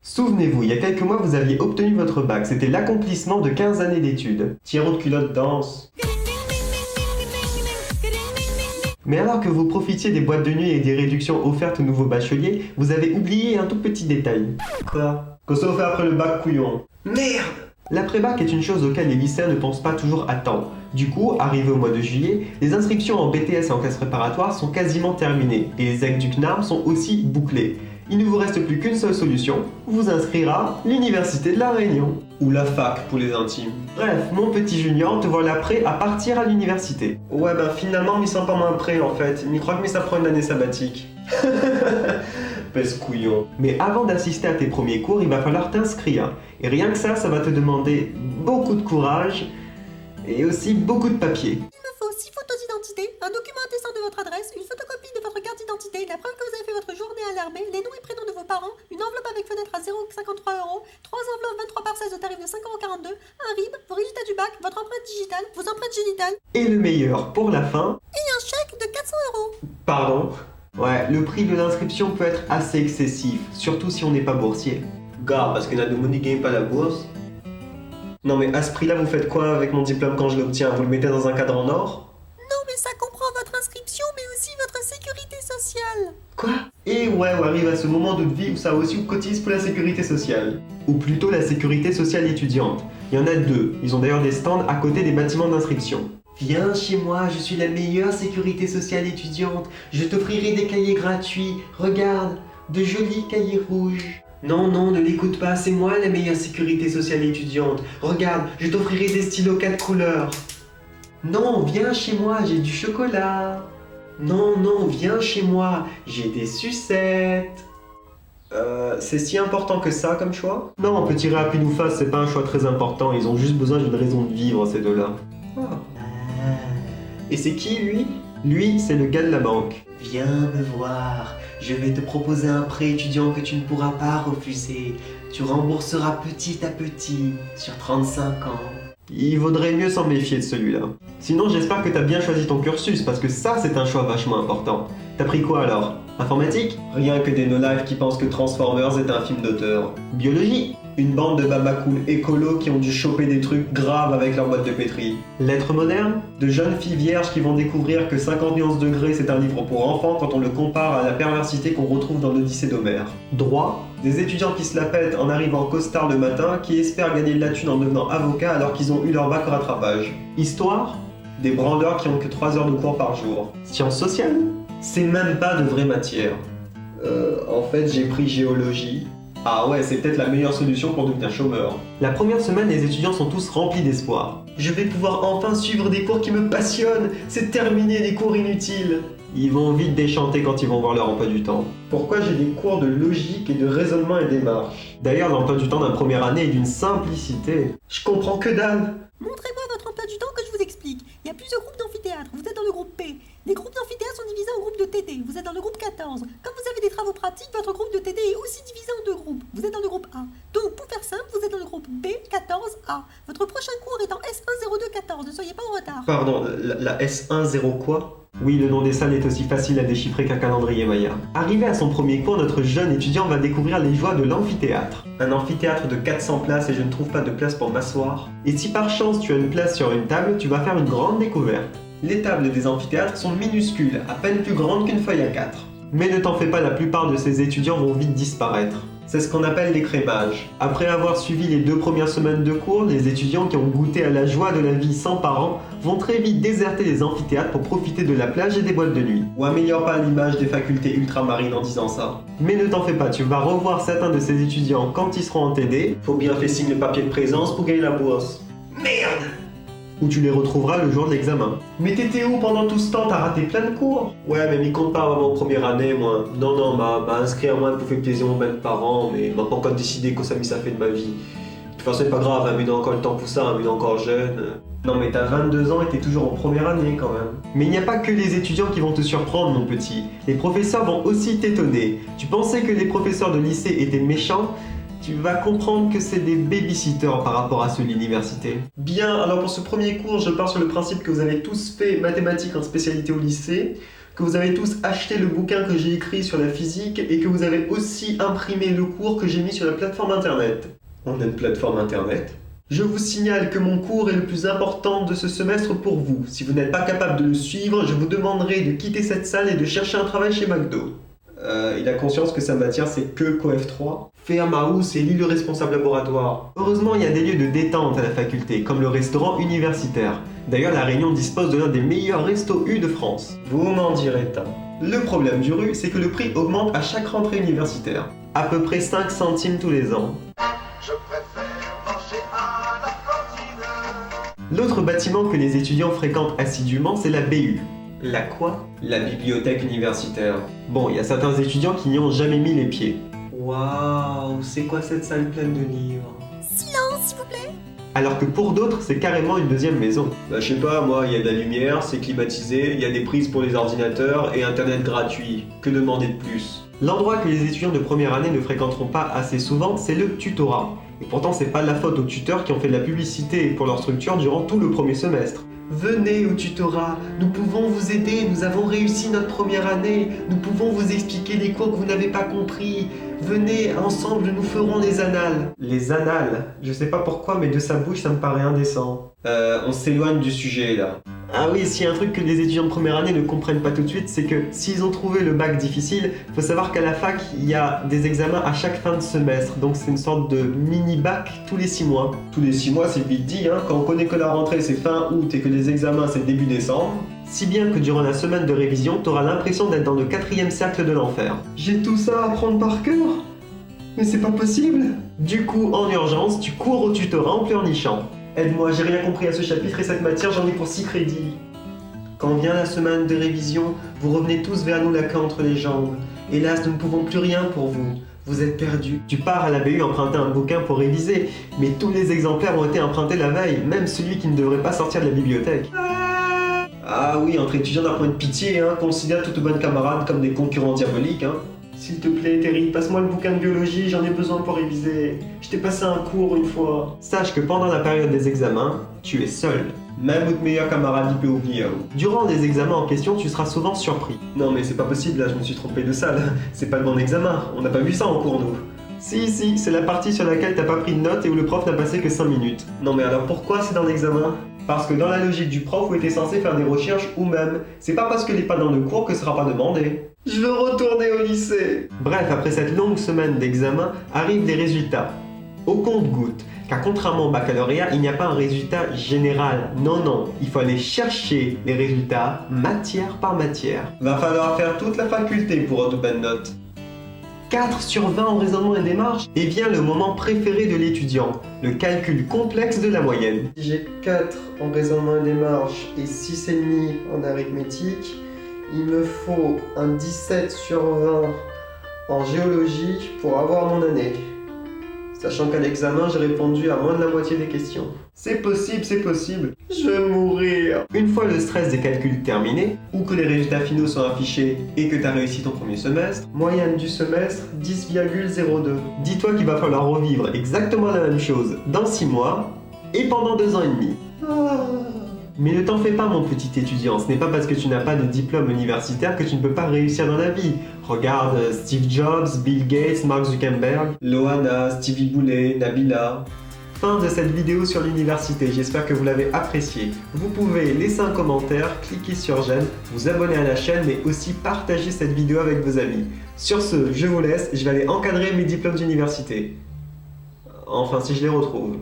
Souvenez-vous, il y a quelques mois, vous aviez obtenu votre bac. C'était l'accomplissement de 15 années d'études. Tiens, de culotte danse. Mais alors que vous profitiez des boîtes de nuit et des réductions offertes aux nouveaux bacheliers, vous avez oublié un tout petit détail. Quoi? Qu'on s'est offert après le bac, couillon. Merde! L'après-bac est une chose auquel les lycéens ne pensent pas toujours à temps. Du coup, arrivé au mois de juillet, les inscriptions en BTS et en classe préparatoire sont quasiment terminées, et les actes du CNAM sont aussi bouclés. Il ne vous reste plus qu'une seule solution, vous inscrire à l'Université de La Réunion. Ou la fac pour les intimes. Bref, mon petit junior, te voilà prêt à partir à l'université. Ouais, bah finalement, m'y sens pas moins prêt en fait. M'y crois que ça prend une année sabbatique. Pèse couillon. Mais avant d'assister à tes premiers cours, il va falloir t'inscrire. Et rien que ça va te demander beaucoup de courage et aussi beaucoup de papier. Il me faut 6 photos d'identité, un document attestant de votre adresse, une photocopie de votre carte d'identité, la preuve que vous avez fait votre journée à l'armée, les noms et prénoms de vos parents, une enveloppe avec fenêtre à 0,53 €, 3 enveloppes 23 par 16 au tarif de 5,42 €, un RIB, vos résultats du bac, votre empreinte digitale, vos empreintes génitales, Et le meilleur, pour la fin... et un chèque de 400 €. Pardon? Ouais, le prix de l'inscription peut être assez excessif, surtout si on n'est pas boursier. Gars, parce que Nadomoni gagne pas la bourse. Non mais à ce prix-là, vous faites quoi avec mon diplôme quand je l'obtiens? Vous le mettez dans un cadre en or? Non mais ça comprend votre inscription, mais aussi votre sécurité sociale. Quoi? Et ouais, on arrive à ce moment de vie où ça aussi vous cotise pour la sécurité sociale. Ou plutôt la sécurité sociale étudiante. Il y en a deux, ils ont d'ailleurs des stands à côté des bâtiments d'inscription. Viens chez moi, je suis la meilleure sécurité sociale étudiante. Je t'offrirai des cahiers gratuits. Regarde, de jolis cahiers rouges. Non, non, ne l'écoute pas, c'est moi la meilleure sécurité sociale étudiante. Regarde, je t'offrirai des stylos 4 couleurs. Non, viens chez moi, j'ai du chocolat. Non, non, viens chez moi, j'ai des sucettes. C'est si important que ça comme choix? Non, petit rap ou face, c'est pas un choix très important, ils ont juste besoin d'une raison de vivre ces deux-là. Ah. Et c'est qui lui? Lui, c'est le gars de la banque. Viens me voir, je vais te proposer un prêt étudiant que tu ne pourras pas refuser. Tu rembourseras petit à petit, sur 35 ans. Il vaudrait mieux s'en méfier de celui-là. Sinon, j'espère que t'as bien choisi ton cursus, parce que ça, c'est un choix vachement important. T'as pris quoi alors? Informatique? Rien que des no-life qui pensent que Transformers est un film d'auteur. Biologie? Une bande de babacools écolos qui ont dû choper des trucs graves avec leur boîte de pétri. Lettres modernes? De jeunes filles vierges qui vont découvrir que 50 nuances degrés c'est un livre pour enfants quand on le compare à la perversité qu'on retrouve dans l'Odyssée d'Homère. Droit? Des étudiants qui se la pètent en arrivant en costard le matin, qui espèrent gagner de la thune en devenant avocat alors qu'ils ont eu leur bac au rattrapage. Histoire? Des branleurs qui ont que 3 heures de cours par jour. Sciences sociales? C'est même pas de vraie matière. En fait, j'ai pris géologie. Ah ouais, c'est peut-être la meilleure solution pour devenir chômeur. La première semaine, les étudiants sont tous remplis d'espoir. Je vais pouvoir enfin suivre des cours qui me passionnent. C'est terminé les cours inutiles. Ils vont vite déchanter quand ils vont voir leur emploi du temps. Pourquoi j'ai des cours de logique et de raisonnement et démarche? D'ailleurs, l'emploi du temps d'un première année est d'une simplicité. Je comprends que dalle. Montrez-moi votre emploi du temps que je vous explique. Il y a plusieurs groupes d'amphithéâtre, vous êtes dans le groupe P. Les groupes d'amphithéâtre sont divisés en groupes de TD, vous êtes dans le groupe 14. Comme vous avez des travaux pratiques, votre groupe de TD est aussi divisé en 2 groupes. Vous êtes dans le groupe A. Donc, pour faire simple, vous êtes dans le groupe B14A. Votre prochain cours est en S10214, ne soyez pas en retard. Pardon, la S10 quoi? Oui, le nom des salles est aussi facile à déchiffrer qu'un calendrier Maya. Arrivé à son premier cours, notre jeune étudiant va découvrir les joies de l'amphithéâtre. Un amphithéâtre de 400 places et je ne trouve pas de place pour m'asseoir. Et si par chance tu as une place sur une table, tu vas faire une grande découverte. Les tables des amphithéâtres sont minuscules, à peine plus grandes qu'une feuille A4. Mais ne t'en fais pas, la plupart de ces étudiants vont vite disparaître. C'est ce qu'on appelle l'écrémage. Après avoir suivi les 2 premières semaines de cours, les étudiants qui ont goûté à la joie de la vie sans parents vont très vite déserter les amphithéâtres pour profiter de la plage et des boîtes de nuit. Ou améliore pas l'image des facultés ultramarines en disant ça. Mais ne t'en fais pas, tu vas revoir certains de ces étudiants quand ils seront en TD. Faut bien faire signe le papier de présence pour gagner la bourse. Merde! Ou tu les retrouveras le jour de l'examen. Mais t'étais où pendant tout ce temps? T'as raté plein de cours. Ouais, mais m'y compte pas vraiment première année, moi. Non, m'a inscrit à moi pour faire plaisir aux mêmes parents, mais m'a pas encore décidé que ça fait de ma vie. De toute façon, c'est pas grave, hein, mais il a encore le temps pour ça, hein, mais il est encore jeune. Non, mais t'as 22 ans et t'es toujours en première année quand même. Mais il n'y a pas que les étudiants qui vont te surprendre, mon petit. Les professeurs vont aussi t'étonner. Tu pensais que les professeurs de lycée étaient méchants? Tu vas comprendre que c'est des babysitters par rapport à ceux de l'université. Bien, alors pour ce premier cours, je pars sur le principe que vous avez tous fait mathématiques en spécialité au lycée. que vous avez tous acheté le bouquin que j'ai écrit sur la physique et que vous avez aussi imprimé le cours que j'ai mis sur la plateforme internet. On a une plateforme internet ? Je vous signale que mon cours est le plus important de ce semestre pour vous. Si vous n'êtes pas capable de le suivre, je vous demanderai de quitter cette salle et de chercher un travail chez McDo. Il a conscience que sa matière c'est que CoF3. Fairhouse et lit le responsable laboratoire. Heureusement, il y a des lieux de détente à la faculté, comme le restaurant universitaire. D'ailleurs, La Réunion dispose de l'un des meilleurs restos U de France. Vous m'en direz tant. Le problème du RU, c'est que le prix augmente à chaque rentrée universitaire. À peu près 5 centimes tous les ans. Je préfère manger à la cantine. L'autre bâtiment que les étudiants fréquentent assidûment, c'est la BU. La quoi ? La bibliothèque universitaire. Bon, il y a certains étudiants qui n'y ont jamais mis les pieds. Waouh, c'est quoi cette salle pleine de livres ? Silence, s'il vous plaît. Alors que pour d'autres, c'est carrément une deuxième maison. Bah je sais pas, moi, il y a de la lumière, c'est climatisé, il y a des prises pour les ordinateurs et internet gratuit. Que demander de plus ? L'endroit que les étudiants de première année ne fréquenteront pas assez souvent, c'est le tutorat. Et pourtant, c'est pas de la faute aux tuteurs qui ont fait de la publicité pour leur structure durant tout le premier semestre. Venez au tutorat, nous pouvons vous aider, nous avons réussi notre première année, nous pouvons vous expliquer des cours que vous n'avez pas compris. Venez, ensemble, nous ferons les annales. Les annales ? Je sais pas pourquoi, mais de sa bouche, ça me paraît indécent. On s'éloigne du sujet, là. Ah oui, s'il y a un truc que les étudiants de première année ne comprennent pas tout de suite, c'est que s'ils ont trouvé le bac difficile, faut savoir qu'à la fac, il y a des examens à chaque fin de semestre. Donc c'est une sorte de mini-bac tous les 6 mois. Tous les 6 mois, c'est vite dit, hein. Quand on connaît que la rentrée, c'est fin août et que les examens, c'est début décembre. Si bien que durant la semaine de révision, t'auras l'impression d'être dans le 4e cercle de l'enfer. J'ai tout ça à apprendre par cœur ? Mais c'est pas possible. Du coup, en urgence, tu cours au tutorat en pleurnichant. Aide-moi, j'ai rien compris à ce chapitre et cette matière, j'en ai pour 6 crédits. Quand vient la semaine de révision, vous revenez tous vers nous la queue entre les jambes. Hélas, nous ne pouvons plus rien pour vous. Vous êtes perdus. Tu pars à la BU emprunter un bouquin pour réviser, mais tous les exemplaires ont été empruntés la veille, même celui qui ne devrait pas sortir de la bibliothèque. Ah oui, entre étudiants d'un point de pitié, hein, considère toutes bonnes camarades comme des concurrents diaboliques, hein. S'il te plaît, Terry, passe-moi le bouquin de biologie, j'en ai besoin pour réviser. Je t'ai passé un cours une fois. Sache que pendant la période des examens, tu es seul. Même votre meilleur camarade, il peut oublier. Durant les examens en question, tu seras souvent surpris. Non mais c'est pas possible, là, je me suis trompé de salle. C'est pas le bon examen, on n'a pas vu ça en cours, nous. Si, c'est la partie sur laquelle t'as pas pris de notes et où le prof n'a passé que 5 minutes. Non mais alors pourquoi c'est dans l'examen ? Parce que dans la logique du prof, vous êtes censé faire des recherches ou même, c'est pas parce que n'est pas dans le cours que ce sera pas demandé. Je veux retourner au lycée. Bref, après cette longue semaine d'examen, arrivent les résultats. Au compte-gouttes, car contrairement au baccalauréat, il n'y a pas un résultat général. Non, il faut aller chercher les résultats matière par matière. Va falloir faire toute la faculté pour avoir de bonnes notes. 4 sur 20 en raisonnement et démarche, et vient le moment préféré de l'étudiant, le calcul complexe de la moyenne. Si j'ai 4 en raisonnement et démarche et 6,5 en arithmétique, il me faut un 17 sur 20 en géologie pour avoir mon année. Sachant qu'à l'examen, j'ai répondu à moins de la moitié des questions. C'est possible. Je vais mourir. Une fois le stress des calculs terminé, ou que les résultats finaux sont affichés et que tu as réussi ton premier semestre, moyenne du semestre 10,02. Dis-toi qu'il va falloir revivre exactement la même chose dans 6 mois et pendant 2 ans et demi. Mais ne t'en fais pas mon petit étudiant, ce n'est pas parce que tu n'as pas de diplôme universitaire que tu ne peux pas réussir dans la vie. Regarde Steve Jobs, Bill Gates, Mark Zuckerberg, Loana, Stevie Boulet, Nabila. Fin de cette vidéo sur l'université, j'espère que vous l'avez appréciée. Vous pouvez laisser un commentaire, cliquer sur j'aime, vous abonner à la chaîne, mais aussi partager cette vidéo avec vos amis. Sur ce, je vous laisse, je vais aller encadrer mes diplômes d'université. Enfin, si je les retrouve.